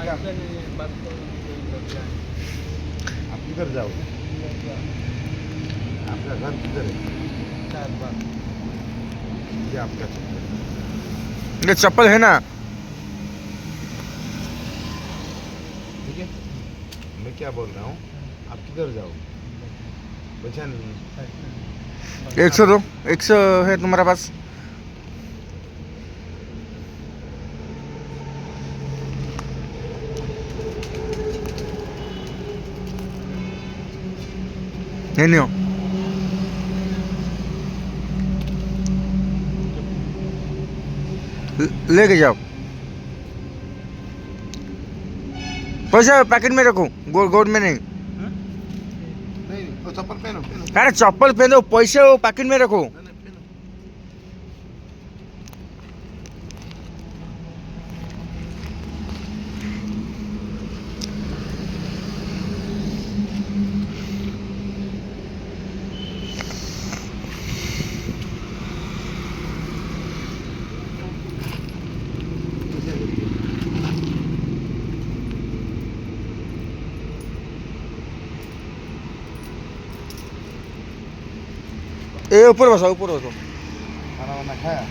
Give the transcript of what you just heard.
आप किधर जाओ? आपका घर किधर है? ये आपका चप्पल। ये चप्पल है ना? ठीक है, मैं क्या बोल रहा हूँ, आप किधर जाओ? बचा नहीं है। 100 दो, 100 है तुम्हारा पास? नहीं हो लेके जाओ, पैसा पैकेट में रखो, गोद में नहीं। नहीं वो चप्पल पहनो पहनो। अरे चप्पल पहनो, पैसे वो पैकेट में रखो। नहीं, नहीं, पहनो। ए ऊपर बसाओ, ऊपर बसाओ। खाना वाना खाया?